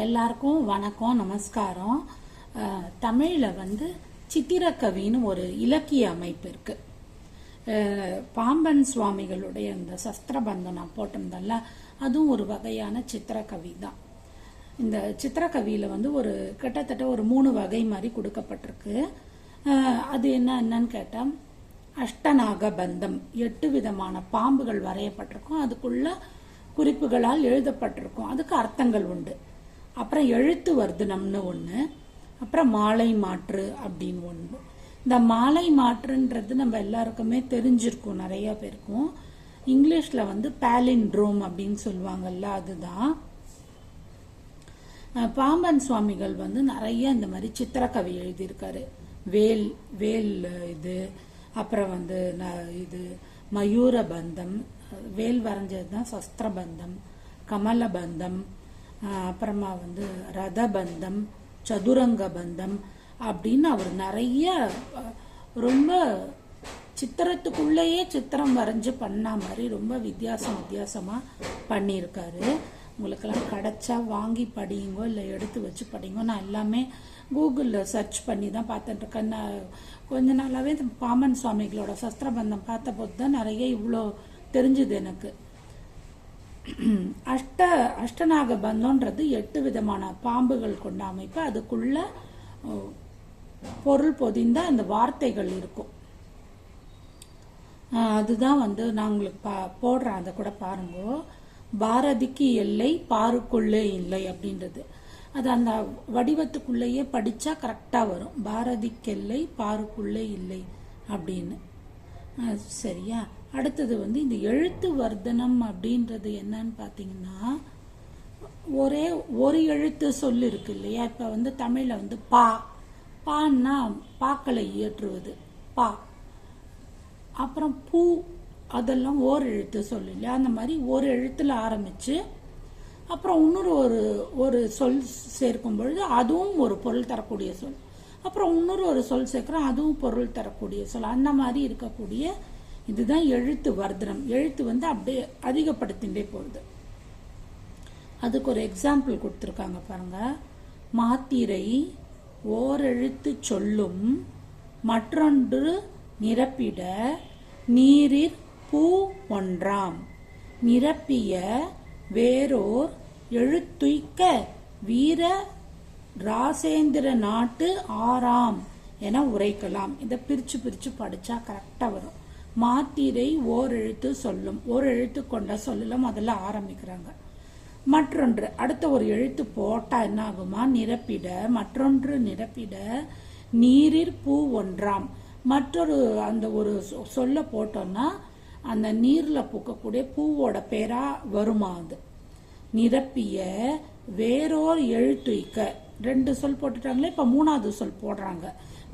எல்லாருக்கும் வணக்கம், நமஸ்காரம். தமிழில் சித்திரக்கவின்னு ஒரு இலக்கிய அமைப்பு இருக்கு. பாம்பன் சுவாமிகளுடைய இந்த சஸ்திரபந்தம் நான் போட்டிருந்தேன்ல, அதுவும் ஒரு வகையான சித்திரக்கவி தான். இந்த சித்திரக்கவியில் ஒரு கிட்டத்தட்ட ஒரு 3 வகை மாதிரி கொடுக்கப்பட்டிருக்கு. அது என்னன்னு கேட்டால், அஷ்டநாக பந்தம், 8 விதமான பாம்புகள் வரையப்பட்டிருக்கும். அதுக்குள்ள குறிப்புகளால் எழுதப்பட்டிருக்கும். அதுக்கு அர்த்தங்கள் உண்டு. அப்புறம் எழுத்து வர்த்தனம்னு ஒன்று, அப்புறம் மாலை மாற்று அப்படின்னு ஒன்று. இந்த மாலை மாற்றுன்றது நம்ம எல்லாருக்குமே தெரிஞ்சிருக்கும், நிறைய பேருக்கும். இங்கிலீஷில் பாலிண்ட்ரோம் அப்படின்னு சொல்லுவாங்கல்ல, அதுதான். பாம்பன் சுவாமிகள் நிறைய இந்த மாதிரி சித்திரக்கவி எழுதியிருக்காரு. வேல் வேல் இது, அப்புறம் இது மயூரபந்தம், வேல் வரைஞ்சது தான் சஸ்திரபந்தம், கமலபந்தம், அப்புறமா ரதபந்தம், சதுரங்க பந்தம் அப்படின்னு அவர் நிறைய ரொம்ப சித்திரத்துக்குள்ளேயே சித்திரம் வரைஞ்சு பண்ண மாதிரி ரொம்ப வித்தியாசமா பண்ணியிருக்காரு. உங்களுக்கெல்லாம் கிடைச்சா வாங்கி படியுங்கோ, இல்லை எடுத்து வச்சு படிங்கோ. நான் எல்லாமே கூகுளில் சர்ச் பண்ணி தான் பார்த்துட்டு இருக்கேன். கொஞ்ச நாளாகவே பாம்பன் சுவாமிகளோட சஸ்திரபந்தம் பார்த்த போது தான் நிறைய இவ்வளோ தெரிஞ்சுது எனக்கு. அஷ்டநாக பந்தம்ன்றது 8 விதமான பாம்புகள் கொண்ட அமைப்பு. அதுக்குள்ள பொருள் பொதிந்த அந்த வார்த்தைகள் இருக்கும். அதுதான் நான் உங்களுக்கு போடுறேன், அதை கூட பாருங்க. பாரதிக்கு எல்லை பாருக்குள்ளே இல்லை அப்படின்றது. அது அந்த வடிவத்துக்குள்ளேயே படிச்சா கரெக்டா வரும். பாரதிக்கு எல்லை பாருக்குள்ளே இல்லை அப்படின்னு. சரியா? அடுத்தது இந்த எழுத்து வர்த்தனம் அப்படின்றது என்னன்னு பார்த்தீங்கன்னா, ஒரே ஒரு எழுத்து சொல் இருக்கு இல்லையா? இப்போ தமிழில் பா, பான்னா பாக்களை இயற்றுவது பா. அப்புறம் பூ, அதெல்லாம் ஓர் எழுத்து சொல் இல்லையா? அந்த மாதிரி ஒரு எழுத்துல ஆரம்பிச்சு அப்புறம் இன்னொரு ஒரு சொல் சேர்க்கும் பொழுது அதுவும் ஒரு பொருள் தரக்கூடிய சொல். அப்புறம் இன்னொரு ஒரு சொல் சேர்க்கிறோம், அதுவும் பொருள் தரக்கூடிய சொல். அந்த மாதிரி இருக்கக்கூடிய இதுதான் எழுத்து வர்த்தனம். எழுத்து அப்படியே அதிகப்படுத்திண்டே போகுது. அதுக்கு ஒரு எக்ஸாம்பிள் கொடுத்துருக்காங்க பாருங்க. மாத்திரை ஓரெழுத்து சொல்லும் மற்றொன்று நிரப்பிட நீரிற் பூ ஒன்றாம் நிரப்பிய வேறோர் எழுத்துய்க்க வீர ராசேந்திர நாட்டு ஆறாம் என உரைக்கலாம். இதை பிரிச்சு படிச்சா கரெக்டா வரும். மாத்திரை ஓர் எழுத்து சொல்லும், ஒரு எழுத்து கொண்ட சொல்லல முதல்ல ஆரம்பிக்கிறாங்க. மற்றொன்று, அடுத்த ஒரு எழுத்து போட்டா என்ன ஆகுமா? நிரப்பிட, மற்றொன்று நிரப்பிட நீரிற் பூ ஒன்றாம். மற்றொரு அந்த ஒரு சொல்ல போட்டோம்னா அந்த நீர்ல பூக்கக்கூடிய பூவோட பேரா வருமா? அது நிரப்பிய வேறோர் எழுத்துய்க்க, 2 சொல் போட்டுட்டாங்களே, இப்ப 3வது சொல் போடுறாங்க.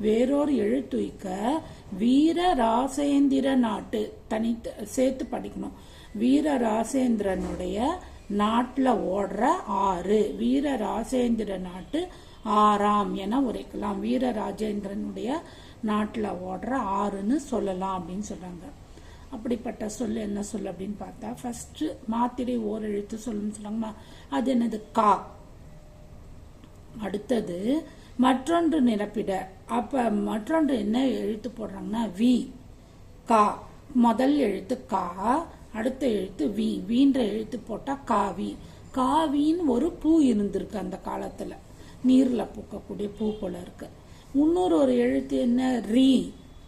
வேறோர் எழுத்துய்க்க வீர ராசேந்திர நாட்டு, தனி சேர்த்து படிக்கணும். வீர ராசேந்திரனுடைய நாட்டுல ஓடுற ஆறு, வீர ராசேந்திர நாட்டு ஆறாம் என உரைக்கலாம். வீர ராஜேந்திரனுடைய நாட்டுல ஓடுற ஆறுன்னு சொல்லலாம் அப்படின்னு சொல்றாங்க. அப்படிப்பட்ட சொல் என்ன சொல் அப்படின்னு பார்த்தா, ஃபர்ஸ்ட் மாத்திரை ஓர் எழுத்து சொல்லுன்னு சொல்லுவாங்க. அது என்னது? கா. அடுத்தது மற்றொன்று நிரப்பிட. அப்ப மற்றொன்று என்ன எழுத்து போடுறாங்கன்னா வி, கா. முதல் எழுத்து கா, அடுத்த எழுத்து வி. வீன்ற எழுத்து போட்டா காவி. காவின்னு ஒரு பூ இருந்திருக்கு அந்த காலத்துல, நீர்ல பூக்கக்கூடிய பூ போல இருக்கு. இன்னொரு ஒரு எழுத்து என்ன? ரீ,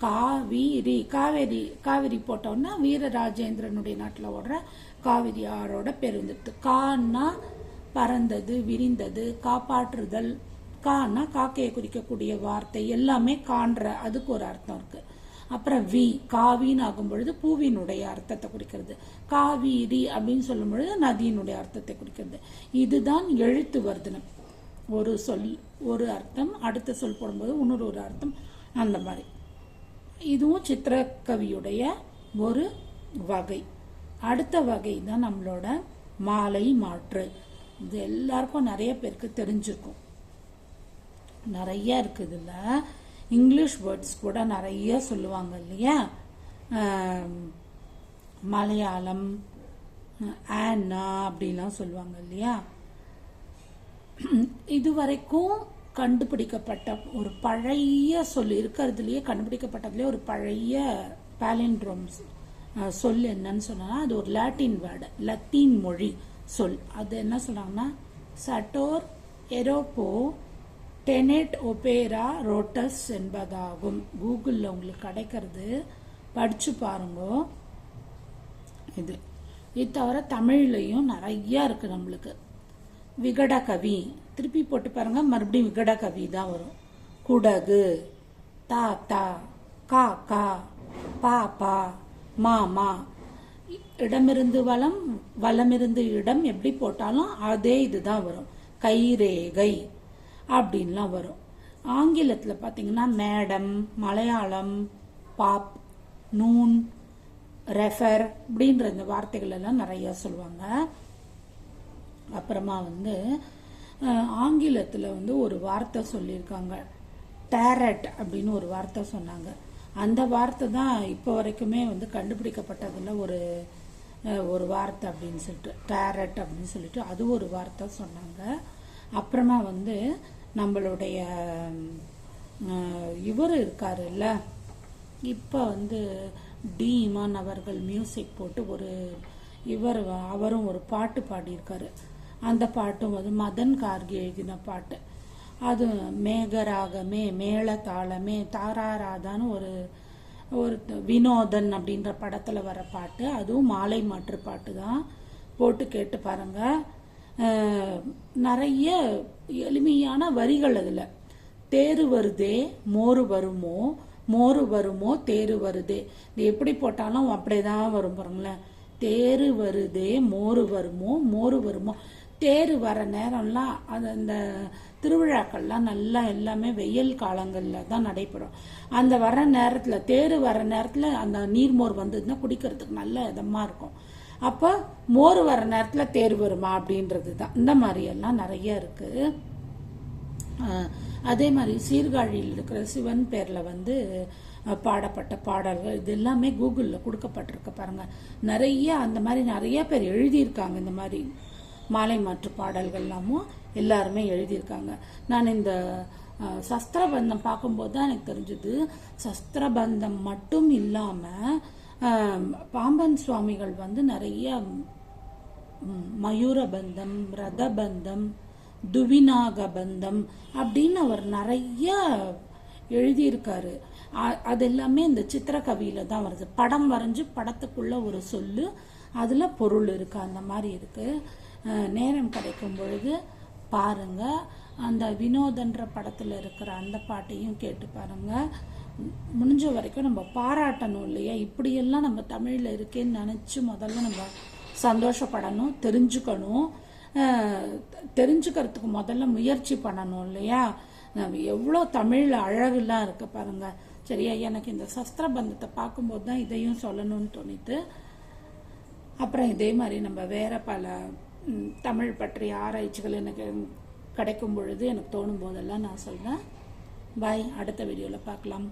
காவிரி. காவேரி, காவிரி போட்டோம்னா வீரராஜேந்திரனுடைய நாட்டுல ஓடுற காவிரி ஆறோட பேர் வந்துடுது. கான்னா பறந்தது, விரிந்தது, காப்பாற்றுதல். கான்னா காக்கையை குறிக்கக்கூடிய வார்த்தை. எல்லாமே காண்ற, அதுக்கு ஒரு அர்த்தம் இருக்கு. அப்புறம் வி, காவின்னு ஆகும் பொழுது பூவினுடைய அர்த்தத்தை குறிக்கிறது. காவிரி அப்படின்னு சொல்லும் பொழுது நதியினுடைய அர்த்தத்தை குறிக்கிறது. இதுதான் எழுத்து வர்த்தனம். ஒரு சொல் ஒரு அர்த்தம், அடுத்த சொல் போடும்போது இன்னொரு ஒரு அர்த்தம், அந்த மாதிரி. இதுவும் சித்திரக்கவியுடைய ஒரு வகை. அடுத்த வகை தான் நம்மளோட மாலை மாற்று. இது எல்லாருக்கும் நிறைய பேருக்கு தெரிஞ்சிருக்கும். நிறைய இருக்குது. இல்ல இங்கிலீஷ் வேர்ட்ஸ் கூட நிறைய சொல்லுவாங்க இல்லையா? மலையாளம், ஆனா அப்படிலாம் சொல்லுவாங்க இல்லையா? இதுவரைக்கும் கண்டுபிடிக்கப்பட்ட ஒரு பழைய சொல் இருக்கிறதுலயே கண்டுபிடிக்கப்பட்டதுலேயே ஒரு பழைய பாலிண்ட்ரோம்ஸ் சொல் என்னன்னு சொன்னா அது ஒரு லாட்டின் வேர்டு, லத்தீன் மொழி சொல். அது என்ன சொல்றாங்கன்னா சட்டோர் எரோப்போ டெனெட் ஒபேரா ரோட்டஸ் என்பதாகும். கூகுளில் உங்களுக்கு கிடைக்கிறது, படிச்சு பாருங்க. இது தவிர தமிழ்லையும் நிறைய இருக்கு நம்மளுக்கு. விகட கவி திருப்பி போட்டு பாருங்க, மறுபடியும் விகட கவி தான் வரும். குடகு, தாத்தா, காக்கா, பாப்பா, மாமா, இடமிருந்து வலம், வலமிருந்து இடம் எப்படி போட்டாலும் அதே இதுதான் வரும். கைரேகை அப்படின்லாம் வரும். ஆங்கிலத்தில் பார்த்தீங்கன்னா madam, Malayalam pop, noon, refer அப்படின்ற இந்த வார்த்தைகள் எல்லாம் நிறைய சொல்லுவாங்க. அப்புறமா ஆங்கிலத்தில் ஒரு வார்த்தை சொல்லியிருக்காங்க, டேரட் அப்படின்னு ஒரு வார்த்தை சொன்னாங்க. அந்த வார்த்தை தான் இப்போ வரைக்குமே கண்டுபிடிக்கப்பட்டதில் ஒரு வார்த்தை அப்படின்னு சொல்லிட்டு, டேரட் அப்படின்னு சொல்லிட்டு அது ஒரு வார்த்தை சொன்னாங்க. அப்புறமா நம்மளுடைய இவர் இருக்காரு இல்ல, இப்போ டி இமான் அவர்கள் மியூசிக் போட்டு அவரும் ஒரு பாட்டு பாடியிருக்காரு. அந்த பாட்டும் மதன் கார்கி எழுதின பாட்டு. அது மேகராகமே, மேள தாளமே, தாராராதான்னு ஒரு வினோதன் அப்படின்ற படத்துல வர பாட்டு. அதுவும் மாலை மாற்று பாட்டு தான். போட்டு கேட்டு பாருங்க. நிறைய எளிமையான வரிகள் அதுல. தேரு வருதே மோரு வருமோ, மோரு வருமோ தேரு வருதே. இது எப்படி போட்டாலும் அப்படியேதான் வரும் பாருங்களேன். தேரு வருதே மோரு வருமோ, மோரு வருமோ. தேரு வர நேரம்லாம் அது அந்த திருவிழாக்கள்லாம் நல்லா எல்லாமே வெயில் காலங்களில் தான் நடைபெறும். அந்த வர நேரத்தில், தேரு வர நேரத்தில் அந்த நீர்மோர் வந்ததுன்னா குடிக்கிறதுக்கு நல்ல இதமாக இருக்கும். அப்போ மோர் வர நேரத்தில் தேர் வருமா அப்படின்றது தான். இந்த மாதிரி எல்லாம் நிறைய இருக்கு. அதே மாதிரி சீர்காழியில் இருக்கிற சிவன் பேரில் பாடப்பட்ட பாடல்கள் இது எல்லாமே கூகுளில் கொடுக்கப்பட்டிருக்கு பாருங்க. நிறைய அந்த மாதிரி நிறைய பேர் எழுதியிருக்காங்க. இந்த மாதிரி மாலை மாற்று பாடல்கள் எல்லாமும் எல்லாருமே எழுதியிருக்காங்க. நான் இந்த சஸ்திரபந்தம் பார்க்கும்போது தான் எனக்கு தெரிஞ்சது, சஸ்திரபந்தம் மட்டும் இல்லாமல் பாம்பன் சுவாமிகள் நிறைய மயூரபந்தம், ரதபந்தம், துவிநாகபந்தம் அப்படின்னு அவர் நிறைய எழுதியிருக்காரு. அது எல்லாமே இந்த சித்திரக்கவியில தான் வருது. படம் வரைஞ்சு படத்துக்குள்ள ஒரு சொல்லு, அதுல பொருள் இருக்கு. அந்த மாதிரி இருக்கு. நேரம் கிடைக்கும் பொழுது பாருங்க. அந்த வினோதன்ற படத்துல இருக்கிற அந்த பாட்டையும் கேட்டு பாருங்க. முடிஞ்ச வரைக்கும் நம்ம பாராட்டணும் இல்லையா, இப்படியெல்லாம் நம்ம தமிழ்ல இருக்கேன்னு நினைச்சு முதல்ல நம்ம சந்தோஷப்படணும், தெரிஞ்சுக்கணும். தெரிஞ்சுக்கிறதுக்கு முதல்ல முயற்சி பண்ணணும் இல்லையா. எவ்வளோ தமிழ்ல அழகுலாம் இருக்கு பாருங்க. சரியா, எனக்கு இந்த சஸ்திரபந்தத்தை பார்க்கும்போது தான் இதையும் சொல்லணும்னு தோணித்து. அப்புறம் இதே மாதிரி நம்ம வேற பல தமிழ் பற்றிய ஆராய்ச்சிகள் எனக்கு கிடைக்கும் பொழுது, எனக்கு தோணும் போதெல்லாம் நான் சொல்றேன். பாய், அடுத்த வீடியோவில் பார்க்கலாம்.